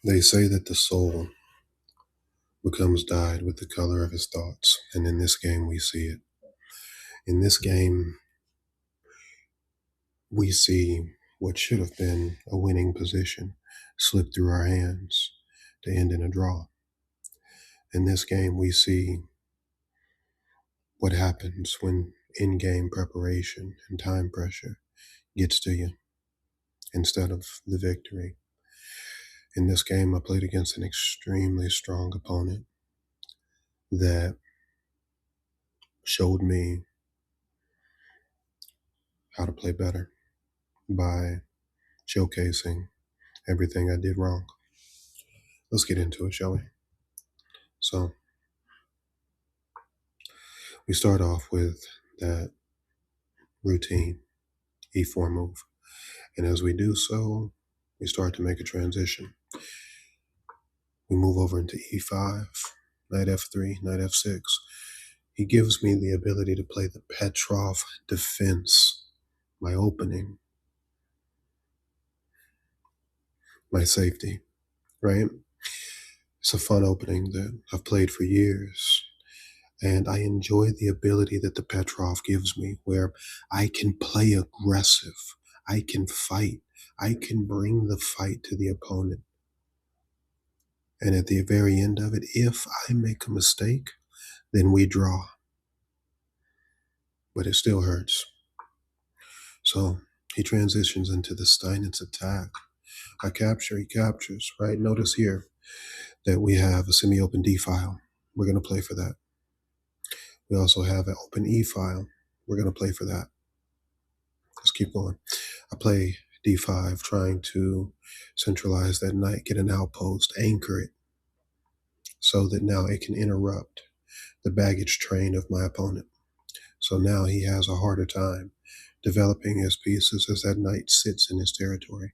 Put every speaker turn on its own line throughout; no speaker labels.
They say that the soul becomes dyed with the color of his thoughts, and in this game we see it. In this game, we see what should have been a winning position slip through our hands to end in a draw. In this game, we see what happens when in-game preparation and time pressure gets to you instead of the victory. In this game, I played against an extremely strong opponent that showed me how to play better by showcasing everything I did wrong. Let's get into it, shall we? So, we start off with that routine E4 move. And as we do so, we start to make a transition. We move over into E5, knight F3, knight F6. He gives me the ability to play the Petrov Defense, my opening, my safety, right? It's a fun opening that I've played for years. And I enjoy the ability that the Petrov gives me where I can play aggressive. I can fight. I can bring the fight to the opponent. And at the very end of it, if I make a mistake, then we draw. But it still hurts. So he transitions into the Steinitz Attack. I capture, he captures, right? Notice here that we have a semi-open D file. We're going to play for that. We also have an open E file. We're going to play for that. Let's keep going. I play D5, trying to centralize that knight, get an outpost, anchor it, so that now it can interrupt the baggage train of my opponent. So now he has a harder time developing his pieces as that knight sits in his territory.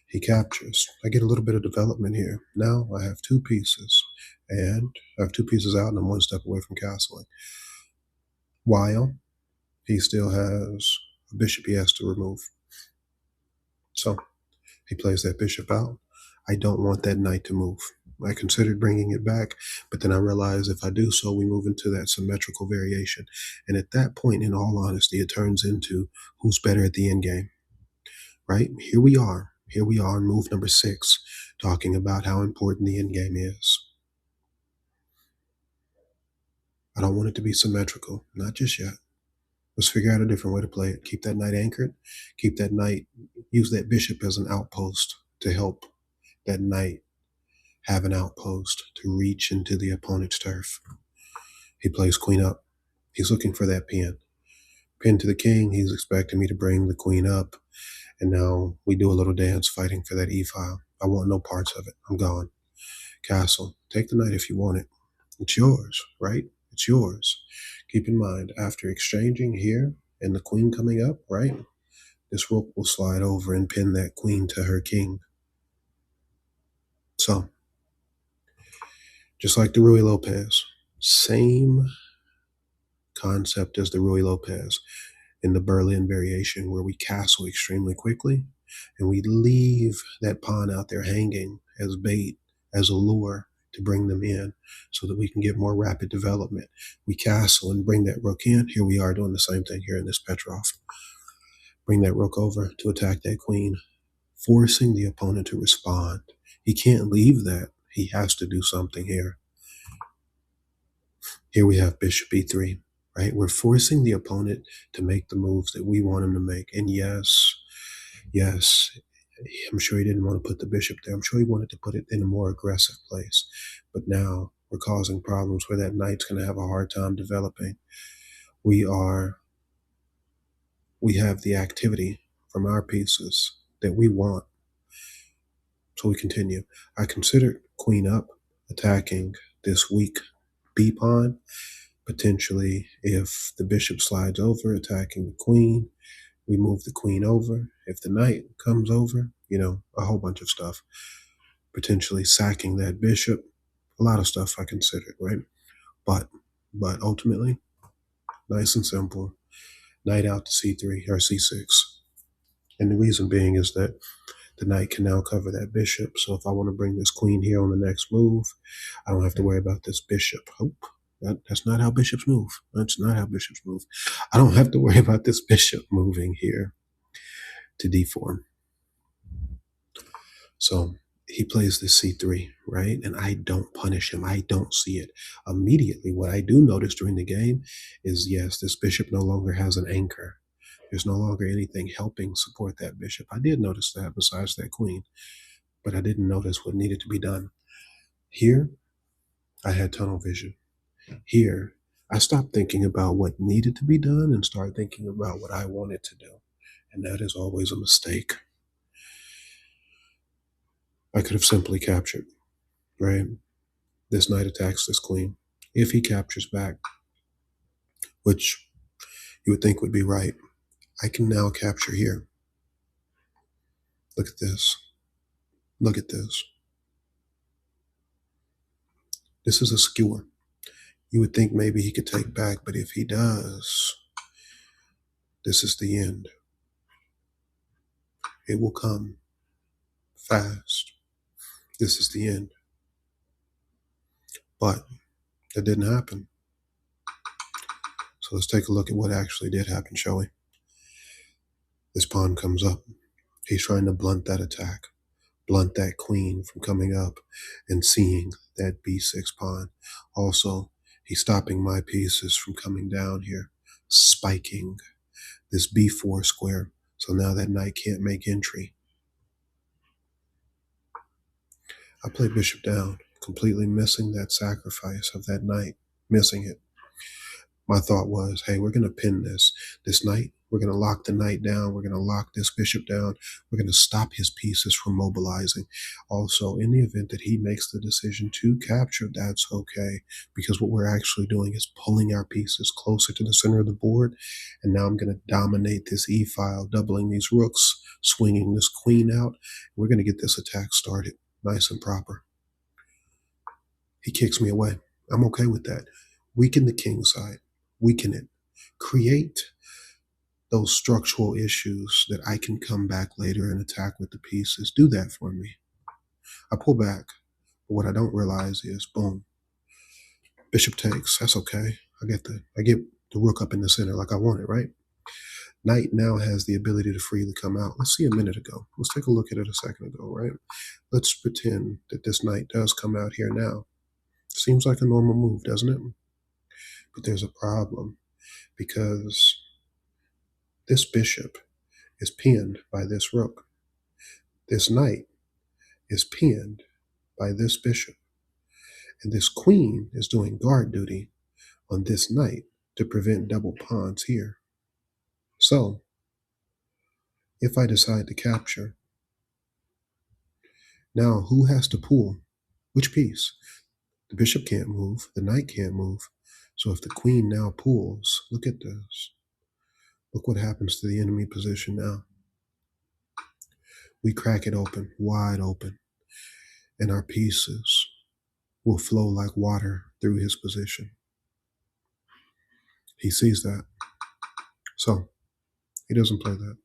He captures. I get a little bit of development here. Now I have two pieces, and I have two pieces out, and I'm one step away from castling. While he still has a bishop he has to remove. So he plays that bishop out. I don't want that knight to move. I considered bringing it back, but then I realized if I do so, we move into that symmetrical variation. And at that point, in all honesty, it turns into who's better at the end game, right? Here we are in move number 6, talking about how important the end game is. I don't want it to be symmetrical, not just yet. Let's figure out a different way to play it. Keep that knight anchored, keep that knight, use that bishop as an outpost to help that knight have an outpost to reach into the opponent's turf. He plays queen up. He's looking for that pin. Pin to the king. He's expecting me to bring the queen up. And now we do a little dance fighting for that e file. I want no parts of it. I'm gone. Castle. Take the knight if you want it. It's yours, right? It's yours. Keep in mind, after exchanging here and the queen coming up, right? This rook will slide over and pin that queen to her king. So, just like the Ruy Lopez, same concept as the Ruy Lopez in the Berlin variation, where we castle extremely quickly and we leave that pawn out there hanging as bait, as a lure to bring them in so that we can get more rapid development. We castle and bring that rook in. Here we are doing the same thing here in this Petrov. Bring that rook over to attack that queen, forcing the opponent to respond. He can't leave that. He has to do something here. Here we have bishop e3, right? We're forcing the opponent to make the moves that we want him to make. And yes, I'm sure he didn't want to put the bishop there. I'm sure he wanted to put it in a more aggressive place. But now we're causing problems where that knight's going to have a hard time developing. We have the activity from our pieces that we want. So we continue. I considered queen up, attacking this weak b pawn. Potentially, if the bishop slides over, attacking the queen, we move the queen over. If the knight comes over, a whole bunch of stuff. Potentially sacking that bishop. A lot of stuff I considered, right? But ultimately, nice and simple, knight out to c3 or c6. And the reason being is that The knight can now cover that bishop. So if I want to bring this queen here on the next move, I don't have to worry about this bishop. Oh, that's not how bishops move. That's not how bishops move. I don't have to worry about this bishop moving here to d4. So he plays this c3, right? And I don't punish him. I don't see it immediately. What I do notice during the game is, yes, this bishop no longer has an anchor. There's no longer anything helping support that bishop. I did notice that besides that queen, but I didn't notice what needed to be done. Here, I had tunnel vision. Here, I stopped thinking about what needed to be done and started thinking about what I wanted to do. And that is always a mistake. I could have simply captured, right? This knight attacks this queen. If he captures back, which you would think would be right, I can now capture here. Look at this. Look at this. This is a skewer. You would think maybe he could take back, but if he does, this is the end. It will come fast. This is the end. But that didn't happen. So let's take a look at what actually did happen, shall we? This pawn comes up. He's trying to blunt that attack, blunt that queen from coming up and seeing that b6 pawn. Also, he's stopping my pieces from coming down here, spiking this b4 square. So now that knight can't make entry. I play bishop down, completely missing that sacrifice of that knight, missing it. My thought was, hey, we're going to pin this knight. We're going to lock the knight down. We're going to lock this bishop down. We're going to stop his pieces from mobilizing. Also, in the event that he makes the decision to capture, that's okay, because what we're actually doing is pulling our pieces closer to the center of the board. And now I'm going to dominate this e file, doubling these rooks, swinging this queen out. We're going to get this attack started nice and proper. He kicks me away. I'm okay with that. Weaken the king side. Weaken it. Create those structural issues that I can come back later and attack with the pieces. Do that for me. I pull back. But what I don't realize is, boom, bishop takes. That's okay. I get the rook up in the center like I want it, right? Knight now has the ability to freely come out. Let's see a minute ago. Let's take a look at it a second ago, right? Let's pretend that this knight does come out here now. Seems like a normal move, doesn't it? But there's a problem, because this bishop is pinned by this rook. This knight is pinned by this bishop. And this queen is doing guard duty on this knight to prevent double pawns here. So, if I decide to capture, now who has to pull? Which piece? The bishop can't move. The knight can't move. So if the queen now pulls, look at this. Look what happens to the enemy position now. We crack it open, wide open, and our pieces will flow like water through his position. He sees that. So he doesn't play that.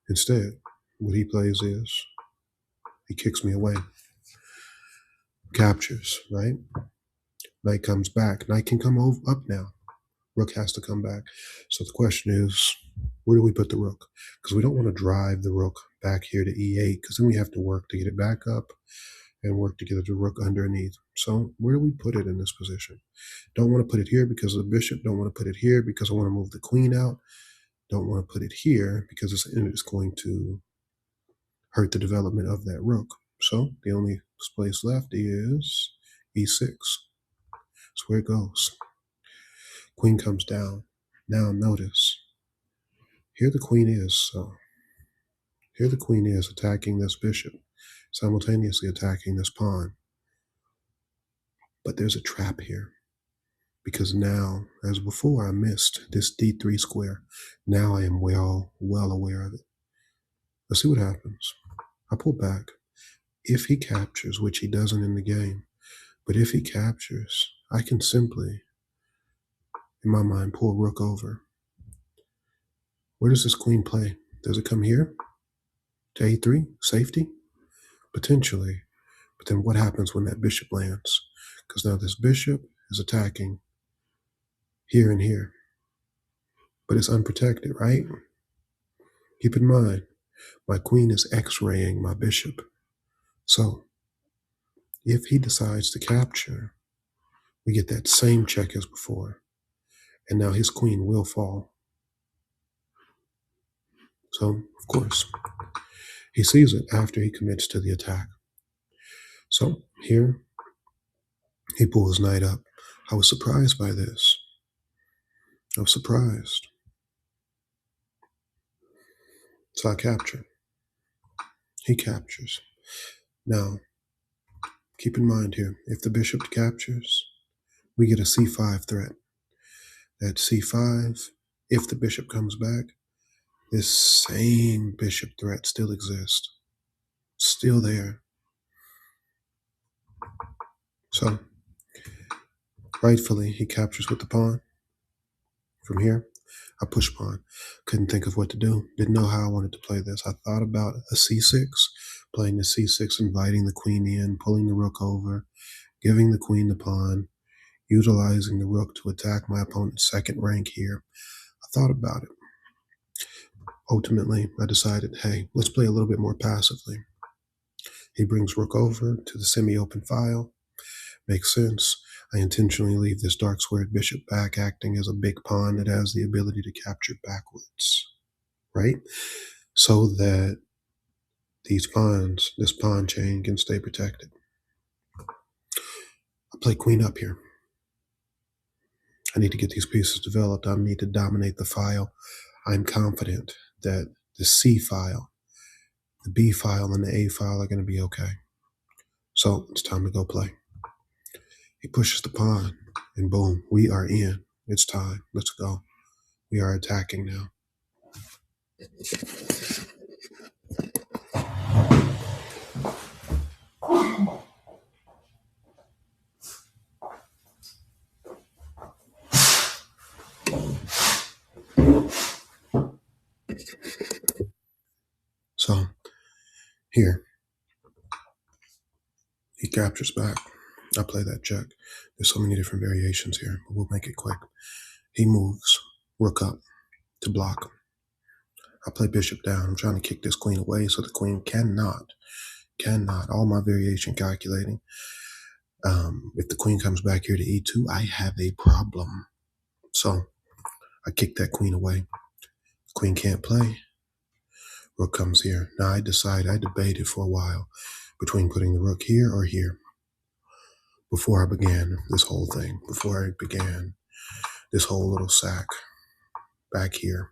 Instead, what he plays is he kicks me away. Captures, right? Knight comes back. Knight can come up now. Rook has to come back. So the question is, where do we put the rook? Because we don't want to drive the rook back here to e8, because then we have to work to get it back up and work to get the rook underneath. So where do we put it in this position? Don't want to put it here because of the bishop. Don't want to put it here because I want to move the queen out. Don't want to put it here because it's going to hurt the development of that rook. So the only place left is e6. That's where it goes. Queen comes down. Now notice, here the queen is. So here the queen is attacking this bishop, simultaneously attacking this pawn. But there's a trap here, because now, as before, I missed this d3 square. Now I am well aware of it. Let's see what happens. I pull back. If he captures, which he doesn't in the game, but if he captures, I can simply, in my mind, pull rook over. Where does this queen play? Does it come here? to a3, safety? Potentially. But then what happens when that bishop lands? Because now this bishop is attacking here and here. But it's unprotected, right? Keep in mind, my queen is x-raying my bishop. So if he decides to capture, we get that same check as before. And now his queen will fall. So, of course, he sees it after he commits to the attack. So here, he pulls knight up. I was surprised by this. I was surprised. So I capture. He captures. Now, keep in mind here, if the bishop captures, we get a c5 threat. That c5, if the bishop comes back, this same bishop threat still exists. Still there. So, rightfully, he captures with the pawn. From here, I push pawn. Couldn't think of what to do. Didn't know how I wanted to play this. I thought about a c6, playing the c6, inviting the queen in, pulling the rook over, giving the queen the pawn, utilizing the rook to attack my opponent's second rank here. I thought about it. Ultimately, I decided, hey, let's play a little bit more passively. He brings rook over to the semi-open file. Makes sense. I intentionally leave this dark squared bishop back, acting as a big pawn that has the ability to capture backwards, right? So that these pawns, this pawn chain can stay protected. I play queen up here. I need to get these pieces developed. I need to dominate the file. I'm confident that the C file, the B file, and the A file are going to be okay. So it's time to go play. He pushes the pawn, and boom, we are in. It's time. Let's go. We are attacking now. So here, he captures back. I play that check. There's so many different variations here, but we'll make it quick. He moves rook up to block. I play bishop down. I'm trying to kick this queen away so the queen cannot, all my variation calculating. If the queen comes back here to e2, I have a problem. So I kick that queen away. Queen can't play. Rook comes here. Now I debated for a while between putting the rook here or here. Before I began this whole thing, before I began this whole little sack, back here,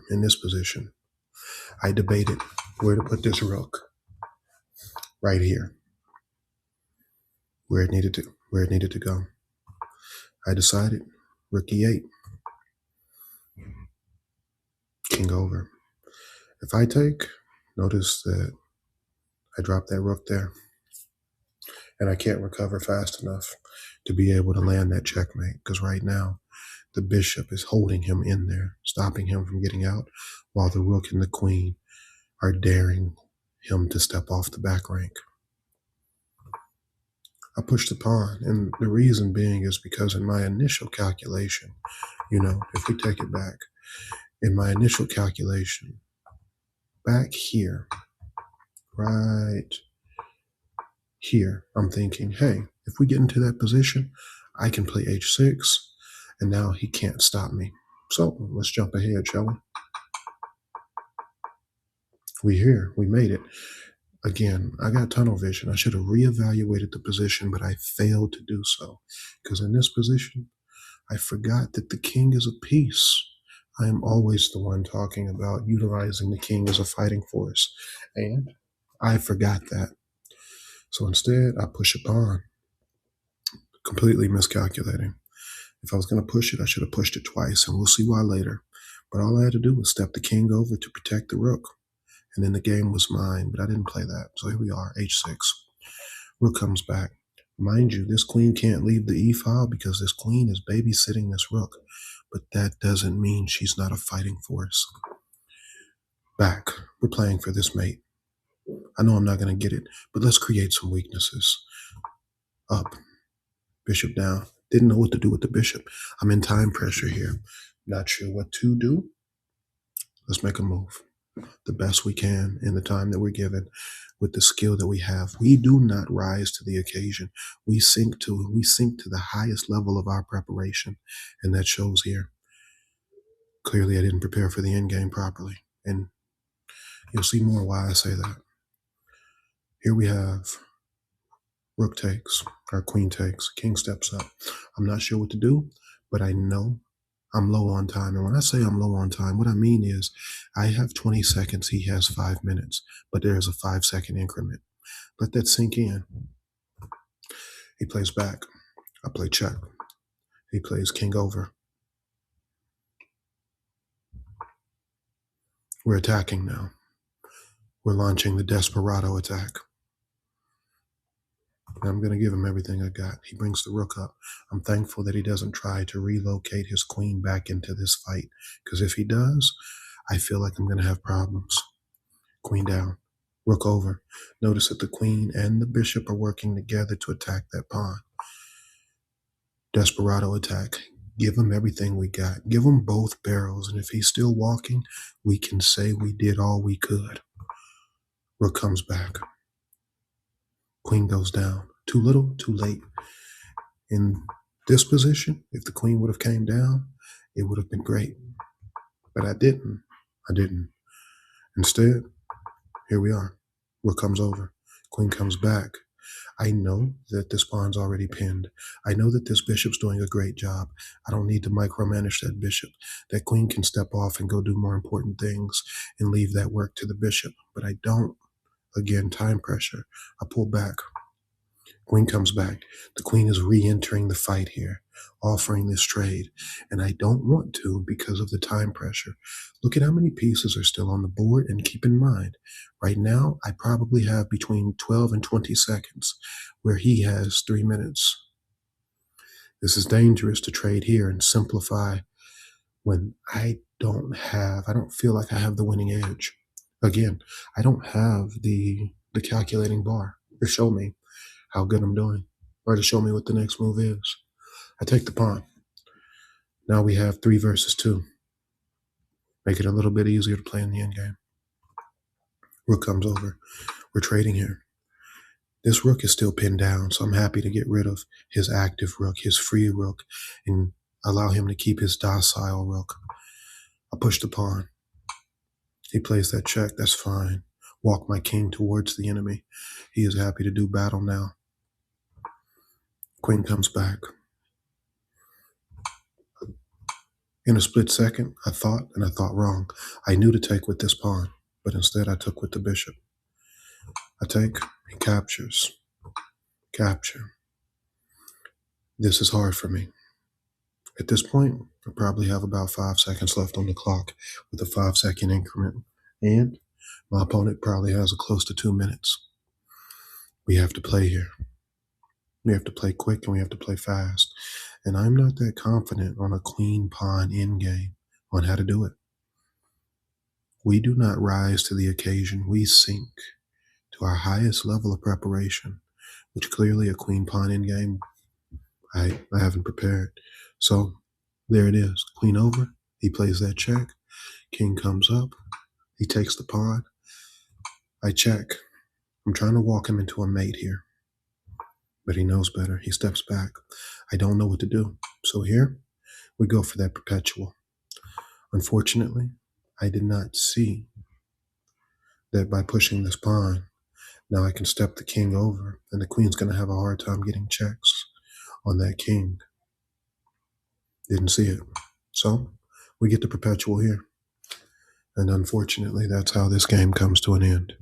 in this position, I debated where to put this rook. Right here, where it needed to go. I decided rook e8, king over. If I take, notice that I drop that rook there, and I can't recover fast enough to be able to land that checkmate, because right now the bishop is holding him in there, stopping him from getting out, while the rook and the queen are daring him to step off the back rank. I push the pawn, and the reason being is because in my initial calculation, if we take it back, in my initial calculation, back here, right here, I'm thinking, hey, if we get into that position, I can play h6, and now he can't stop me. So let's jump ahead, shall we? We're here. We made it. Again, I got tunnel vision. I should have reevaluated the position, but I failed to do so. Because in this position, I forgot that the king is a piece. I am always the one talking about utilizing the king as a fighting force. And I forgot that. So instead, I push a pawn. Completely miscalculating. If I was going to push it, I should have pushed it twice, and we'll see why later. But all I had to do was step the king over to protect the rook. And then the game was mine, but I didn't play that. So here we are, h6. Rook comes back. Mind you, this queen can't leave the e file because this queen is babysitting this rook. But that doesn't mean she's not a fighting force. Back. We're playing for this mate. I know I'm not going to get it, but let's create some weaknesses. Up, bishop down. Didn't know what to do with the bishop. I'm in time pressure here. Not sure what to do. Let's make a move. The best we can in the time that we're given with the skill that we have. We do not rise to the occasion. We sink to the highest level of our preparation, and that shows here. Clearly, I didn't prepare for the end game properly, and you'll see more why I say that. Here we have rook takes, or queen takes, king steps up. I'm not sure what to do, but I know I'm low on time. And when I say I'm low on time, what I mean is I have 20 seconds, he has 5 minutes, but there's a 5-second increment. Let that sink in. He plays back. I play check. He plays king over. We're attacking now. We're launching the Desperado attack. I'm going to give him everything I got. He brings the rook up. I'm thankful that he doesn't try to relocate his queen back into this fight, because if he does, I feel like I'm going to have problems. Queen down, rook over. Notice that the queen and the bishop are working together to attack that pawn. Desperado attack. Give him everything we got. Give him both barrels, and if he's still walking, we can say we did all we could. Rook comes back. Queen goes down. Too little, too late. In this position, if the queen would have came down, it would have been great. But I didn't. Instead, here we are. Rook comes over. Queen comes back. I know that this pawn's already pinned. I know that this bishop's doing a great job. I don't need to micromanage that bishop. That queen can step off and go do more important things and leave that work to the bishop. But I don't. Again, time pressure. I pull back. Queen comes back. The queen is re-entering the fight here, offering this trade. And I don't want to because of the time pressure. Look at how many pieces are still on the board, and keep in mind, right now, I probably have between 12 and 20 seconds, where he has 3 minutes. This is dangerous to trade here and simplify when I don't feel like I have the winning edge. Again, I don't have the calculating bar to show me how good I'm doing, or to show me what the next move is. I take the pawn. Now we have 3 versus 2. Make it a little bit easier to play in the endgame. Rook comes over. We're trading here. This rook is still pinned down, so I'm happy to get rid of his active rook, his free rook, and allow him to keep his docile rook. I push the pawn. He plays that check. That's fine. Walk my king towards the enemy. He is happy to do battle now. Queen comes back. In a split second, I thought wrong. I knew to take with this pawn, but instead I took with the bishop. I take, he captures. Capture. This is hard for me. At this point, I probably have about 5 seconds left on the clock with a 5-second increment, and my opponent probably has close to 2 minutes. We have to play here. We have to play quick, and we have to play fast. And I'm not that confident on a queen pawn endgame on how to do it. We do not rise to the occasion. We sink to our highest level of preparation, which clearly a queen pawn endgame, I haven't prepared. So there it is. Queen over. He plays that check. King comes up. He takes the pawn. I check. I'm trying to walk him into a mate here, but he knows better. He steps back. I don't know what to do. So here we go for that perpetual. Unfortunately, I did not see that by pushing this pawn, now I can step the king over, and the queen's going to have a hard time getting checks on that king. Didn't see it. So we get the perpetual here. And unfortunately, that's how this game comes to an end.